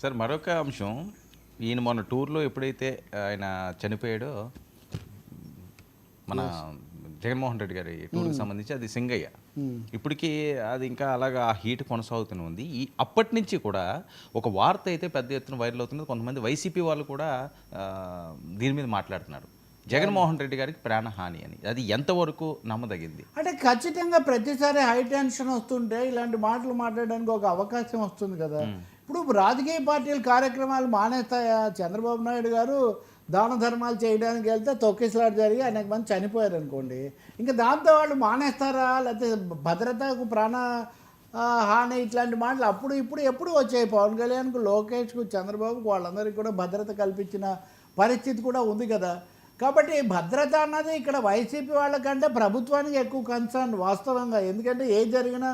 Sir మరొక అంశం, ఈయన మొన్న టూర్లో ఎప్పుడైతే ఆయన చనిపోయాడో మన జగన్మోహన్ రెడ్డి గారి టూర్కి సంబంధించి అది సింగయ్య, ఇప్పటికీ అది ఇంకా అలాగా ఆ హీట్ కొనసాగుతూనే ఉంది. అప్పటి నుంచి కూడా ఒక వార్త అయితే పెద్ద ఎత్తున వైరల్ అవుతుంది. కొంతమంది వైసీపీ వాళ్ళు కూడా దీని మీద మాట్లాడుతున్నారు, జగన్మోహన్ రెడ్డి గారికి ప్రాణహాని అని. అది ఎంతవరకు నమ్మదగింది? అంటే ఖచ్చితంగా ప్రతిసారి హై టెన్షన్ వస్తుంటే ఇలాంటి మాటలు మాట్లాడడానికి ఒక అవకాశం వస్తుంది కదా. ఇప్పుడు రాజకీయ పార్టీల కార్యక్రమాలు మానేస్తాయా? చంద్రబాబు నాయుడు గారు దాన ధర్మాలు చేయడానికి వెళ్తే తొక్కిసలాట జరిగి అనేక మంది చనిపోయారు అనుకోండి, ఇంకా దాంతో వాళ్ళు మానేస్తారా? లేకపోతే భద్రతకు ప్రాణ హాని ఇట్లాంటి మాటలు అప్పుడు ఇప్పుడు ఎప్పుడు వచ్చాయి. పవన్ కళ్యాణ్కు, లోకేష్కు, చంద్రబాబుకు వాళ్ళందరికీ కూడా భద్రత కల్పించిన పరిస్థితి కూడా ఉంది కదా. కాబట్టి భద్రత అన్నది ఇక్కడ వైసీపీ వాళ్ళకంటే ప్రభుత్వానికి ఎక్కువ కన్సర్న్ వాస్తవంగా. ఎందుకంటే ఏం జరిగినా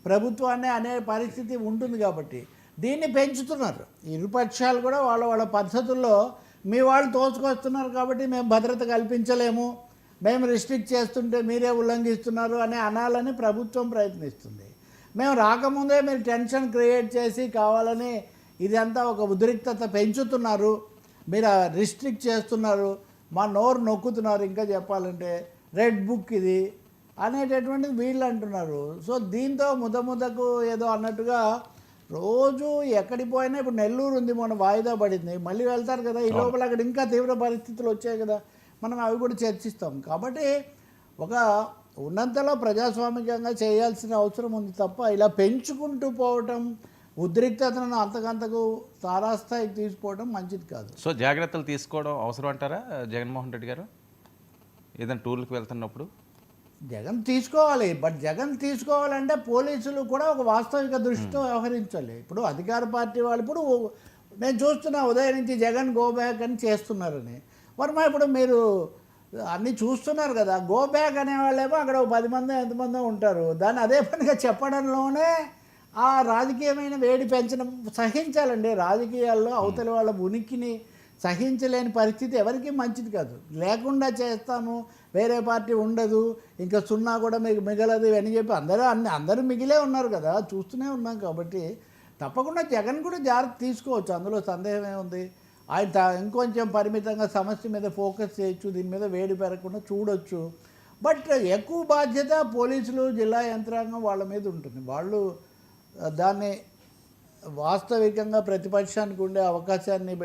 ప్రభుత్వాన్ని అనే పరిస్థితి ఉంటుంది కాబట్టి దీన్ని పెంచుతున్నారు. ఇరుపక్షాలు కూడా వాళ్ళ వాళ్ళ పద్ధతుల్లో మీ వాళ్ళు తోచుకొస్తున్నారు కాబట్టి మేము భద్రత కల్పించలేము, మేము రిస్ట్రిక్ట్ చేస్తుంటే మీరే ఉల్లంఘిస్తున్నారు అని అనాలని ప్రభుత్వం ప్రయత్నిస్తుంది. మేము రాకముందే మీరు టెన్షన్ క్రియేట్ చేసి కావాలని ఇదంతా ఒక ఉద్రిక్తత పెంచుతున్నారు, మీరు రిస్ట్రిక్ట్ చేస్తున్నారు, మా నోరు నొక్కుతున్నారు, ఇంకా చెప్పాలంటే రెడ్ బుక్ ఇది అనేటటువంటిది వీళ్ళు అంటున్నారు. సో దీంతో ముద్దకు ఏదో అన్నట్టుగా రోజు ఎక్కడికి పోయినా ఇప్పుడు నెల్లూరు ఉంది, మొన్న వాయిదా పడింది, మళ్ళీ వెళ్తారు కదా. ఈ లోపల అక్కడ ఇంకా తీవ్ర పరిస్థితులు వచ్చాయి కదా, మనం అవి కూడా చర్చిస్తాం. కాబట్టి ఒక ఉన్నంతలో ప్రజాస్వామికంగా చేయాల్సిన అవసరం ఉంది తప్ప ఇలా పెంచుకుంటూ పోవటం, ఉద్రిక్తతను అంతకంతకు తారాస్థాయికి తీసుకోవడం మంచిది కాదు. సో జాగ్రత్తలు తీసుకోవడం అవసరం అంటారా జగన్మోహన్ రెడ్డి గారు ఏదైనా టూర్లకు వెళ్తున్నప్పుడు? జగన్ తీసుకోవాలి, బట్ జగన్ తీసుకోవాలంటే పోలీసులు కూడా ఒక వాస్తవిక దృష్టితో వ్యవహరించాలి. ఇప్పుడు అధికార పార్టీ వాళ్ళు ఇప్పుడు నేను చూస్తున్నా ఉదయం నుంచి జగన్ గో బ్యాక్ అని చేస్తున్నారని. వర్మ ఇప్పుడు మీరు అన్నీ చూస్తున్నారు కదా, గో బ్యాక్ అనేవాళ్ళేమో అక్కడ 10 మంది ఎంతమందో ఉంటారు. దాన్ని అదే పనిగా చెప్పడంలోనే ఆ రాజకీయమైన వేడి పెంచడం సహించాలండి. రాజకీయాల్లో అవతలి వాళ్ళ ఉనికిని సహించలేని పరిస్థితి ఎవరికీ మంచిది కాదు. లేకుండా చేస్తాము, వేరే పార్టీ ఉండదు, ఇంకా సున్నా కూడా మీకు మిగలదు అని చెప్పి అందరూ మిగిలే ఉన్నారు కదా, చూస్తూనే ఉన్నాం. కాబట్టి తప్పకుండా జగన్ కూడా జాగ్రత్త తీసుకోవచ్చు, అందులో సందేహమే ఉంది. ఆయన ఇంకొంచెం పరిమితంగా సమస్య మీద ఫోకస్ చేయొచ్చు, దీని మీద వేడి పెరగకుండా చూడొచ్చు. బట్ ఎక్కువ బాధ్యత పోలీసులు, జిల్లా యంత్రాంగం వాళ్ళ మీద ఉంటుంది. వాళ్ళు దాన్ని వాస్తవికంగా ప్రతిపక్షానికి ఉండే అవకాశాన్ని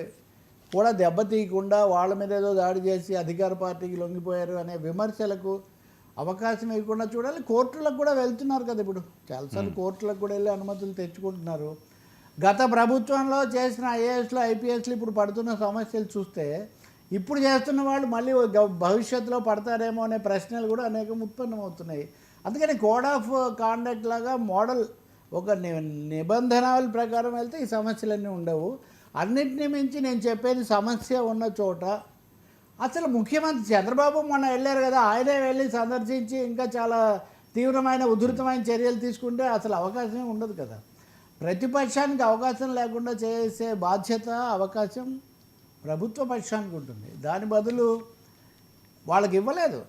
కూడా దెబ్బతీయకుండా వాళ్ళ మీద ఏదో దాడి చేసి అధికార పార్టీకి లొంగిపోయారు అనే విమర్శలకు అవకాశం ఇవ్వకుండా చూడాలి. కోర్టులకు కూడా వెళ్తున్నారు కదా, ఇప్పుడు చాలాసార్లు కోర్టులకు కూడా వెళ్ళి అనుమతులు తెచ్చుకుంటున్నారు. గత ప్రభుత్వంలో చేసిన ఐఏఎస్లు, ఐపీఎస్లు ఇప్పుడు పడుతున్న సమస్యలు చూస్తే ఇప్పుడు చేస్తున్న వాళ్ళు మళ్ళీ భవిష్యత్తులో పడతారేమో అనే ప్రశ్నలు కూడా అనేకం ఉత్పన్నమవుతున్నాయి. అందుకని కోడ్ ఆఫ్ కాండక్ట్ లాగా మోడల్ ఒక నిబంధనల ప్రకారం వెళ్తే ఈ సమస్యలన్నీ ఉండవు. అన్నింటినీ మించి నేను చెప్పేది, సమస్య ఉన్న చోట అసలు ముఖ్యమంత్రి చంద్రబాబు మొన్న వెళ్ళారు కదా, ఆయనే వెళ్ళి సందర్శించి ఇంకా చాలా తీవ్రమైన ఉధృతమైన చర్యలు తీసుకుంటే అసలు అవకాశమే ఉండదు కదా. ప్రతిపక్షానికి అవకాశం లేకుండా చేసే బాధ్యత, అవకాశం ప్రభుత్వ పక్షానికి ఉంటుంది. దాని బదులు వాళ్ళకి ఇవ్వలేదు,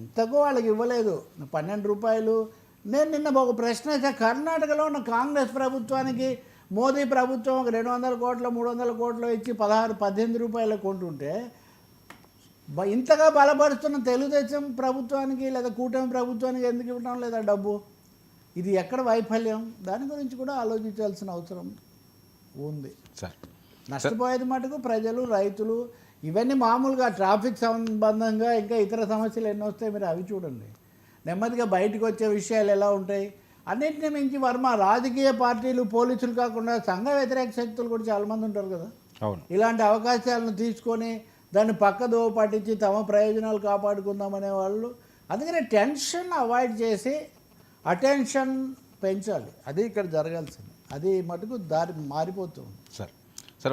ఇంతకు వాళ్ళకి ఇవ్వలేదు. 12 రూపాయలు. నేను నిన్న ఒక ప్రశ్న వేసా, కర్ణాటకలో ఉన్న కాంగ్రెస్ ప్రభుత్వానికి మోదీ ప్రభుత్వం ఒక 200 కోట్లు 300 కోట్లు ఇచ్చి 18 రూపాయలకు కొంటుంటే ఇంతగా బలపరుస్తున్న తెలుగుదేశం ప్రభుత్వానికి లేదా కూటమి ప్రభుత్వానికి ఎందుకు ఇవ్వడం లేదా డబ్బు? ఇది ఎక్కడ వైఫల్యం? దాని గురించి కూడా ఆలోచించాల్సిన అవసరం ఉంది. నష్టపోయేది మటుకు ప్రజలు, రైతులు. ఇవన్నీ మామూలుగా ట్రాఫిక్ సంబంధంగా ఇంకా ఇతర సమస్యలు ఎన్ని వస్తాయి మీరు అవి చూడండి. నెమ్మదిగా బయటకు వచ్చే విషయాలు ఎలా ఉంటాయి. అన్నింటినీ మించి వర్మ రాజకీయ పార్టీలు, పోలీసులు కాకుండా సంఘ వ్యతిరేక శక్తులు కూడా చాలామంది ఉంటారు కదా. ఇలాంటి అవకాశాలను తీసుకొని దాన్ని పక్కదో పట్టించి తమ ప్రయోజనాలు కాపాడుకుందామనే వాళ్ళు. అందుకని టెన్షన్ అవాయిడ్ చేసి అటెన్షన్ పెంచాలి, అది ఇక్కడ జరగాల్సింది. అది మటుకు దారి మారిపోతుంది.